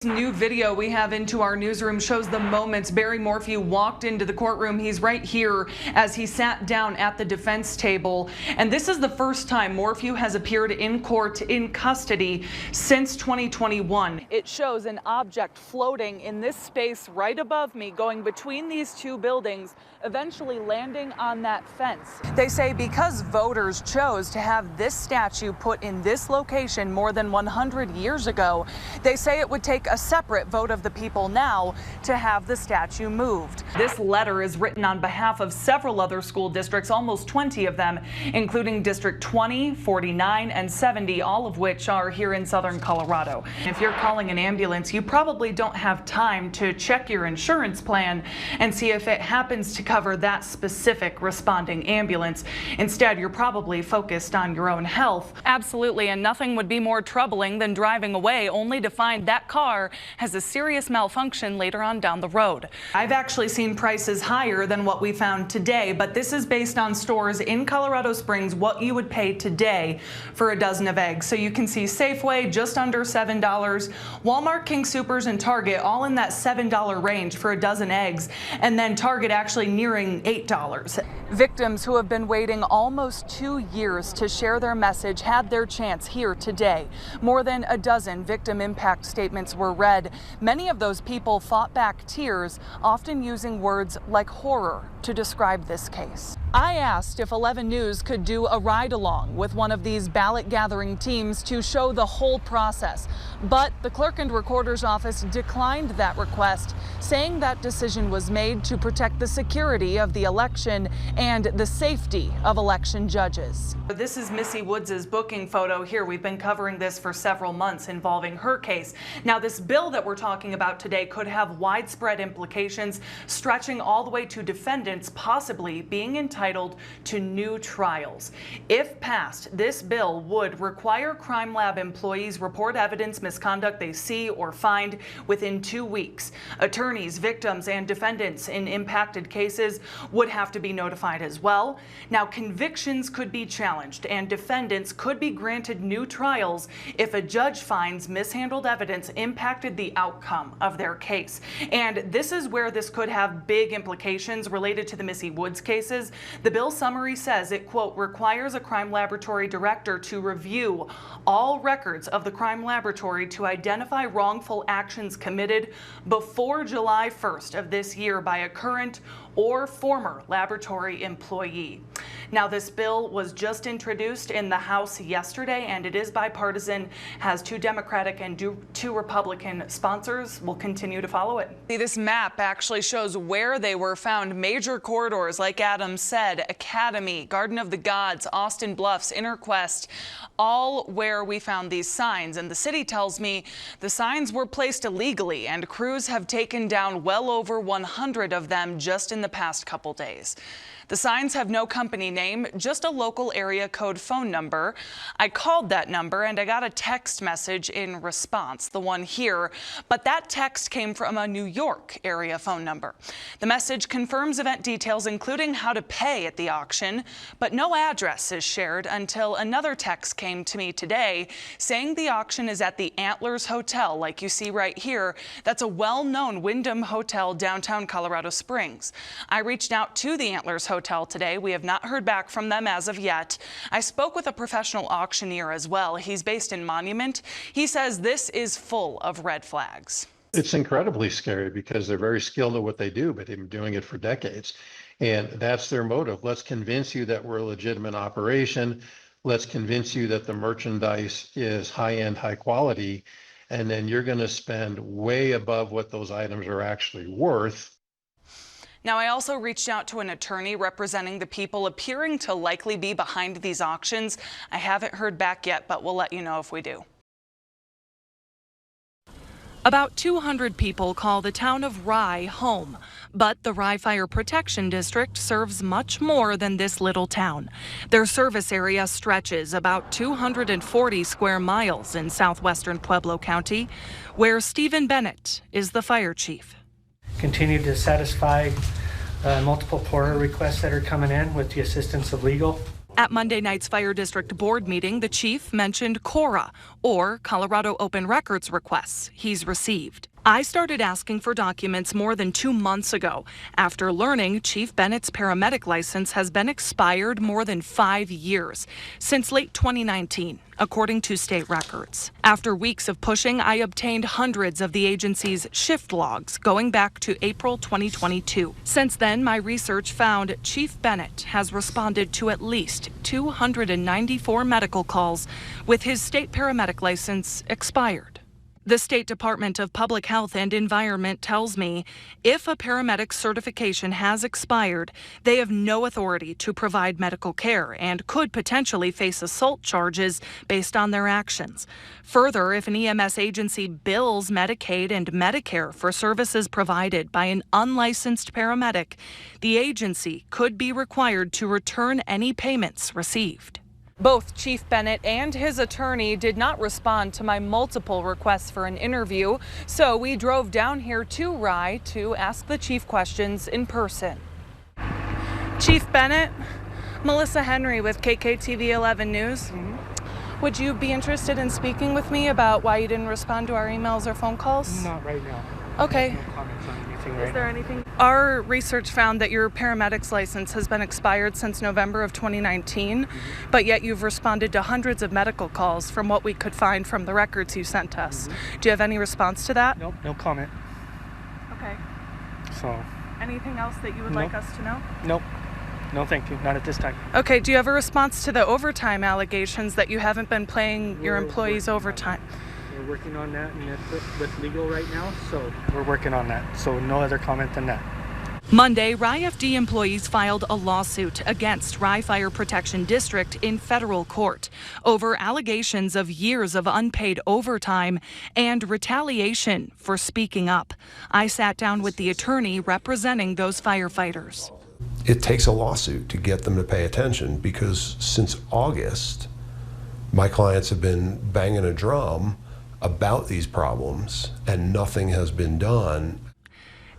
New video we have into our newsroom shows the moments Barry Morphew walked into the courtroom. He's right here as he sat down at the defense table. And this is the first time Morphew has appeared in court in custody since 2021. It shows an object floating in this space right above me, going between these two buildings, eventually landing on that fence. They say because voters chose to have this statue put in this location more than 100 years ago, they say it would take a separate vote of the people now to have the statue moved. This letter is written on behalf of several other school districts, almost 20 of them, including District 20, 49, and 70, all of which are here in southern Colorado. If you're calling an ambulance, you probably don't have time to check your insurance plan and see if it happens to cover that specific responding ambulance. Instead, you're probably focused on your own health. Absolutely, and nothing would be more troubling than driving away only to find that car has a serious malfunction later on down the road. I've actually seen prices higher than what we found today, but this is based on stores in Colorado Springs, what you would pay today for a dozen of eggs. So you can see Safeway just under $7, Walmart, King Soopers, and Target all in that $7 range for a dozen eggs, and then Target actually nearing $8. Victims who have been waiting almost 2 years to share their message had their chance here today. More than a dozen victim impact statements were read. Many of those people fought back tears, often using words like horror to describe this case. I asked if 11 News could do a ride-along with one of these ballot-gathering teams to show the whole process, but the clerk and recorder's office declined that request, saying that decision was made to protect the security of the election and the safety of election judges. This is Missy Woods' booking photo here. We've been covering this for several months involving her case. Now, this bill that we're talking about today could have widespread implications, stretching all the way to defendants possibly being entitled to new trials. If passed, this bill would require crime lab employees report evidence misconduct they see or find within 2 weeks. Attorneys, victims, and defendants in impacted cases would have to be notified as well. Now, convictions could be challenged and defendants could be granted new trials if a judge finds mishandled evidence impacted the outcome of their case. And this is where this could have big implications related to the Missy Woods cases. The bill summary says it, quote, requires a crime laboratory director to review all records of the crime laboratory to identify wrongful actions committed before July 1st of this year by a current or former laboratory employee. Now, this bill was just introduced in the House yesterday, and it is bipartisan, has 2 Democratic and 2 Republican sponsors. We'll continue to follow it. See, this map actually shows where they were found. Major corridors, like Adam said, Academy, Garden of the Gods, Austin Bluffs, Interquest, all where we found these signs. And the city tells me the signs were placed illegally, and crews have taken down well over 100 of them just in the past couple days. The signs have no company name, just a local area code phone number. I called that number and I got a text message in response, the one here, but that text came from a New York area phone number. The message confirms event details, including how to pay at the auction, but no address is shared until another text came to me today saying the auction is at the Antlers Hotel, like you see right here. That's a well-known Wyndham Hotel downtown Colorado Springs. I reached out to the Antlers Hotel today. We have not heard back from them as of yet. I spoke with a professional auctioneer as well. He's based in Monument. He says this is full of red flags. It's incredibly scary because they're very skilled at what they do, but they've been doing it for decades. And that's their motive. Let's convince you that we're a legitimate operation. Let's convince you that the merchandise is high-end, high quality, and then you're going to spend way above what those items are actually worth. Now, I also reached out to an attorney representing the people appearing to likely be behind these auctions. I haven't heard back yet, but we'll let you know if we do. About 200 people call the town of Rye home, but the Rye Fire Protection District serves much more than this little town. Their service area stretches about 240 square miles in southwestern Pueblo County, where Stephen Bennett is the fire chief. Continue to satisfy multiple PORA requests that are coming in with the assistance of legal. At Monday night's Fire District Board meeting, the chief mentioned CORA, or Colorado Open Records requests he's received. I started asking for documents more than 2 months ago after learning Chief Bennett's paramedic license has been expired more than 5 years, since late 2019, according to state records. After weeks of pushing, I obtained hundreds of the agency's shift logs going back to April 2022. Since then, my research found Chief Bennett has responded to at least 294 medical calls with his state paramedic license expired. The State Department of Public Health and Environment tells me if a paramedic's certification has expired, they have no authority to provide medical care and could potentially face assault charges based on their actions. Further, if an EMS agency bills Medicaid and Medicare for services provided by an unlicensed paramedic, the agency could be required to return any payments received. Both Chief Bennett and his attorney did not respond to my multiple requests for an interview, so we drove down here to Rye to ask the chief questions in person. Chief Bennett, Melissa Henry with KKTV 11 News. Would you be interested in speaking with me about why you didn't respond to our emails or phone calls? Not right now. Okay. No comments on anything right Is there now. anything? Our research found that your paramedic's license has been expired since November of 2019, but yet you've responded to hundreds of medical calls from what we could find from the records you sent us. Do you have any response to that? Nope, no comment. Okay. So, Anything else that you would Nope. like us to know? nope. No, thank you. Not at this time. Okay, do you have a response to the overtime allegations that you haven't been paying your We're employees working on overtime? We're working on that and it's with legal right now, so we're working on that. So no other comment than that. Monday, Rye FD employees filed a lawsuit against Rye Fire Protection District in federal court over allegations of years of unpaid overtime and retaliation for speaking up. I sat down with the attorney representing those firefighters. It takes a lawsuit to get them to pay attention because since August, my clients have been banging a drum about these problems and nothing has been done.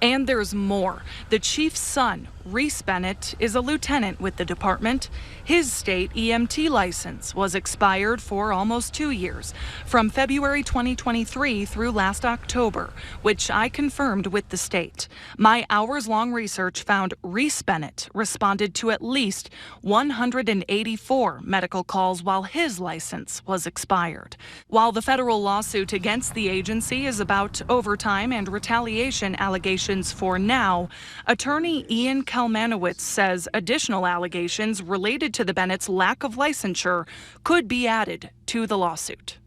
And there's more. The chief's son, Reese Bennett, is a lieutenant with the department. His state EMT license was expired for almost 2 years, from February 2023 through last October, which I confirmed with the state. My hours-long research found Reese Bennett responded to at least 184 medical calls while his license was expired. While the federal lawsuit against the agency is about overtime and retaliation allegations for now, attorney Ian Kalmanowitz says additional allegations related to the Bennett's lack of licensure could be added to the lawsuit.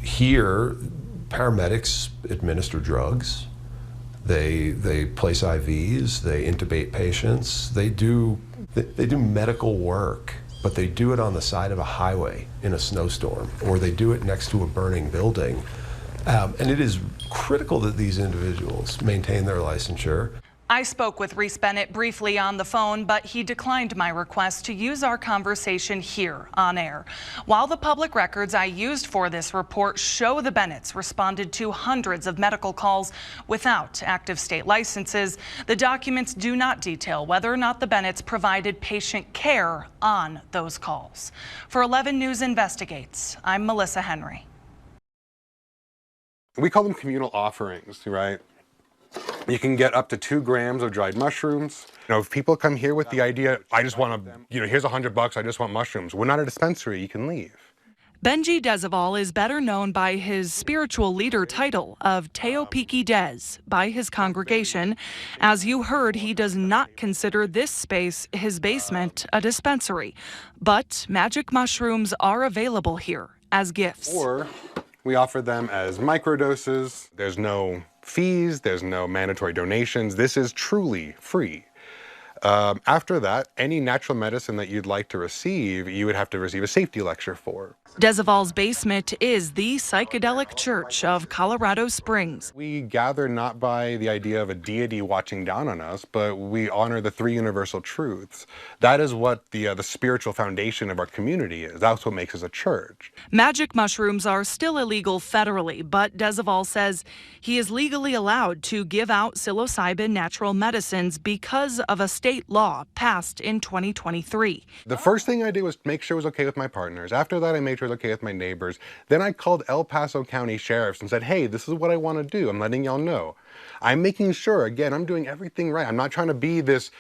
Here, paramedics administer drugs. They place IVs, they intubate patients, they do medical work, but they do it on the side of a highway in a snowstorm, or they do it next to a burning building. And it is critical that these individuals maintain their licensure. I spoke with Reese Bennett briefly on the phone, but he declined my request to use our conversation here on air. While the public records I used for this report show the Bennetts responded to hundreds of medical calls without active state licenses, the documents do not detail whether or not the Bennetts provided patient care on those calls. For 11 News Investigates, I'm Melissa Henry. We call them communal offerings, right? You can get up to 2 grams of dried mushrooms. You know, if people come here with the idea, I just want to, here's $100, I just want mushrooms. We're not a dispensary, you can leave. Benji Desival is better known by his spiritual leader title of Teopiki Des by his congregation. As you heard, he does not consider this space, his basement, a dispensary. But magic mushrooms are available here as gifts. Or we offer them as microdoses. There's no fees, there's no mandatory donations. This is truly free. After that, any natural medicine that you'd like to receive, you would have to receive a safety lecture for. Desival's basement is the psychedelic church of Colorado Springs. We gather not by the idea of a deity watching down on us, but we honor the 3 universal truths. That is what the spiritual foundation of our community is. That's what makes us a church. Magic mushrooms are still illegal federally, but Desival says he is legally allowed to give out psilocybin natural medicines because of a state state law passed in 2023. The first thing I did was make sure it was okay with my partners. After that, I made sure it was okay with my neighbors. Then I called El Paso County Sheriffs and said, hey, this is what I want to do. I'm letting y'all know. I'm making sure, again, I'm doing everything right. I'm not trying to be this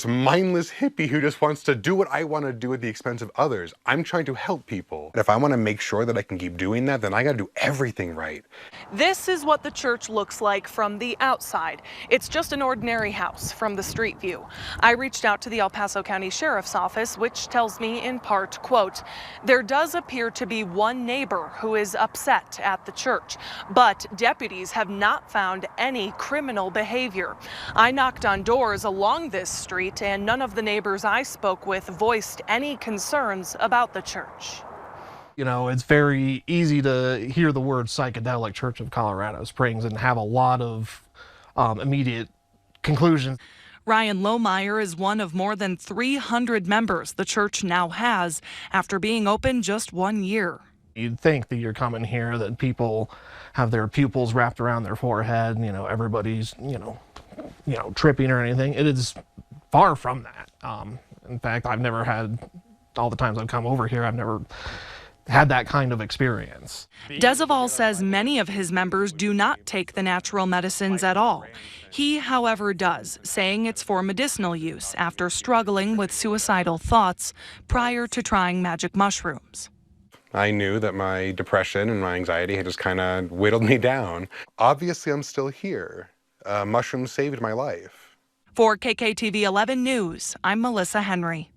mindless hippie who just wants to do what I want to do at the expense of others. I'm trying to help people. If I want to make sure that I can keep doing that, then I got to do everything right. This is what the church looks like from the outside. It's just an ordinary house from the street view. I reached out to the El Paso County Sheriff's Office, which tells me in part, quote, there does appear to be one neighbor who is upset at the church, but deputies have not found any criminal behavior. I knocked on doors along this street, and none of the neighbors I spoke with voiced any concerns about the church. You know, it's very easy to hear the word Psychedelic Church of Colorado Springs and have a lot of immediate conclusions. Ryan Lohmeyer is one of more than 300 members the church now has after being open just 1 year. You'd think that you're coming here, that people have their pupils wrapped around their forehead, and, everybody's, tripping or anything. It is far from that. In fact, I've never had, all the times I've come over here, I've never had that kind of experience. Desaval says many of his members do not take the natural medicines at all. He, however, does, saying it's for medicinal use after struggling with suicidal thoughts prior to trying magic mushrooms. I knew that my depression and my anxiety had just kind of whittled me down. Obviously, I'm still here. Mushrooms saved my life. For KKTV 11 News, I'm Melissa Henry.